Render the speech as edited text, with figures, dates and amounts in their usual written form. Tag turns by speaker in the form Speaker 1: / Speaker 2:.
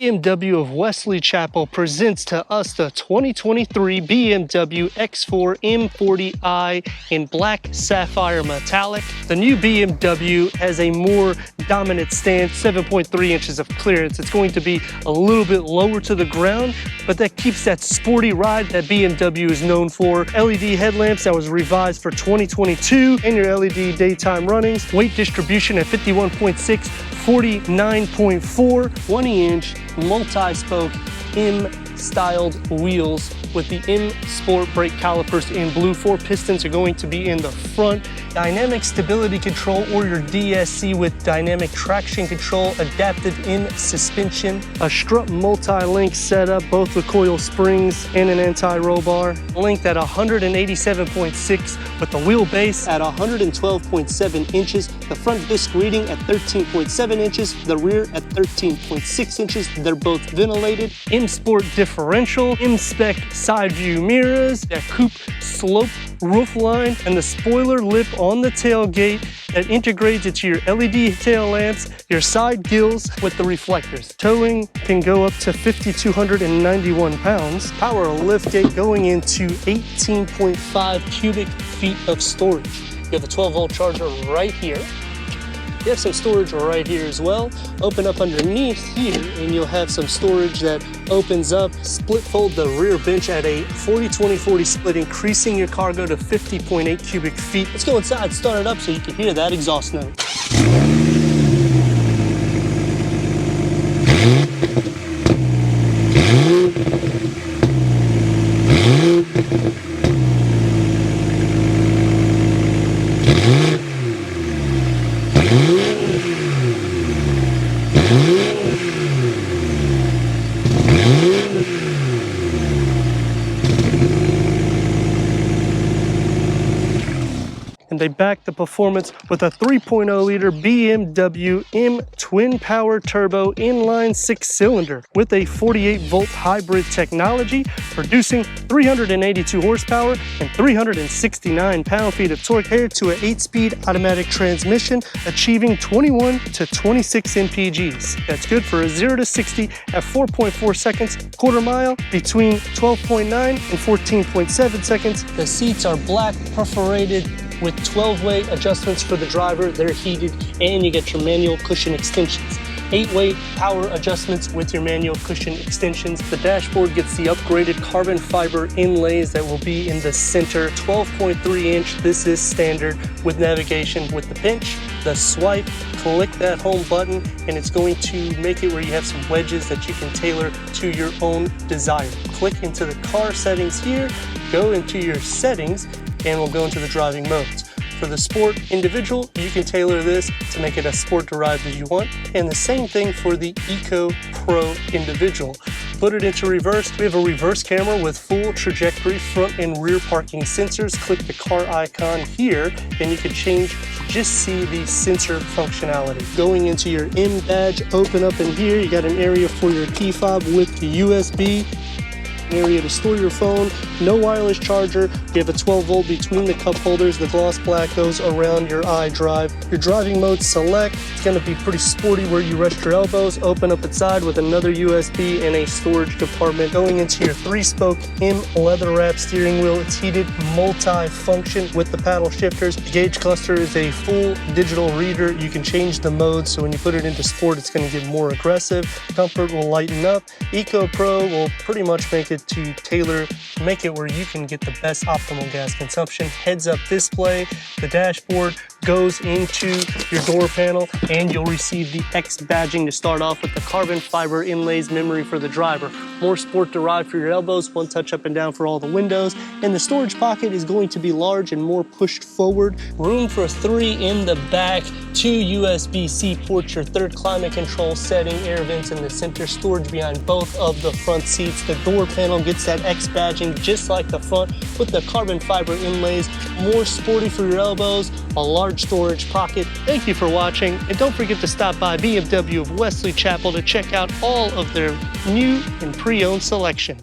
Speaker 1: BMW of Wesley Chapel presents to us the 2023 BMW X4 M40i in black sapphire metallic. The new BMW has a more dominant stance, 7.3 inches of clearance. It's going to be a little bit lower to the ground, but that keeps that sporty ride that BMW is known for. LED headlamps that was revised for 2022 and your LED daytime runnings. Weight distribution at 51.6, 49.4, 20-inch multi-spoke M-styled wheels with the M Sport brake calipers in blue. 4 pistons are going to be in the front. Dynamic stability control, or your DSC, with dynamic traction control, adaptive M suspension, a strut multi-link setup, both with coil springs and an anti-roll bar. Linked at 187.6 with the wheelbase at 112.7 inches, the front disc reading at 13.7 inches, the rear at 13.6 inches. They're both ventilated. M Sport differential, M Spec side view mirrors, that coupe slope roof line, and the spoiler lip on the tailgate that integrates into your LED tail lamps, your side gills with the reflectors. Towing can go up to 5,291 pounds. Power liftgate going into 18.5 cubic feet of storage. You have a 12-volt charger right here. You have some storage right here as well. Open up underneath here and you'll have some storage that opens up. Split fold the rear bench at a 40-20-40 split, increasing your cargo to 50.8 cubic feet. Let's go inside, start it up so you can hear that exhaust note. And they back the performance with a 3.0-liter BMW M twin power turbo inline 6-cylinder with a 48-volt hybrid technology, producing 382 horsepower and 369 pound-feet of torque, paired to an 8-speed automatic transmission, achieving 21 to 26 mpgs. That's good for a 0 to 60 at 4.4 seconds, quarter mile between 12.9 and 14.7 seconds. The seats are black perforated with 12-way adjustments for the driver. They're heated, and you get your manual cushion extensions. 8-way power adjustments with your manual cushion extensions. The dashboard gets the upgraded carbon fiber inlays that will be in the center. 12.3 inch, this is standard with navigation with the pinch, the swipe, click that home button, and it's going to make it where you have some wedges that you can tailor to your own desire. Click into the car settings here, go into your settings, and we'll go into the driving modes. For the Sport Individual, you can tailor this to make it as sport derived as you want, and the same thing for the Eco Pro Individual. Put it into reverse. We have a reverse camera with full trajectory front and rear parking sensors. Click the car icon here and you can change to just see the sensor functionality. Going into your M badge, open up in here, you got an area for your key fob with the USB, area to store your phone, no wireless charger. You have a 12-volt between the cup holders. The gloss black goes around your iDrive. Your driving mode select, it's going to be pretty sporty where you rest your elbows. Open up its side with another USB and a storage compartment. Going into your 3-spoke M leather wrap steering wheel, it's heated multi-function with the paddle shifters. The gauge cluster is a full digital reader. You can change the mode, so when you put it into sport, it's going to get more aggressive. Comfort will lighten up. Eco Pro will pretty much make it to tailor, make it where you can get the best optimal gas consumption. Heads up display, the dashboard goes into your door panel, and you'll receive the X badging to start off with the carbon fiber inlays memory for the driver. More sport derived for your elbows, one touch up and down for all the windows, and the storage pocket is going to be large and more pushed forward. Room for 3 in the back, 2 USB-C ports, your 3rd climate control setting, air vents in the center, storage behind both of the front seats. The door panel gets that X badging just like the front with the carbon fiber inlays. More sporty for your elbows, a large storage pocket. Thank you for watching, and don't forget to stop by BMW of Wesley Chapel to check out all of their new and pre-owned selection.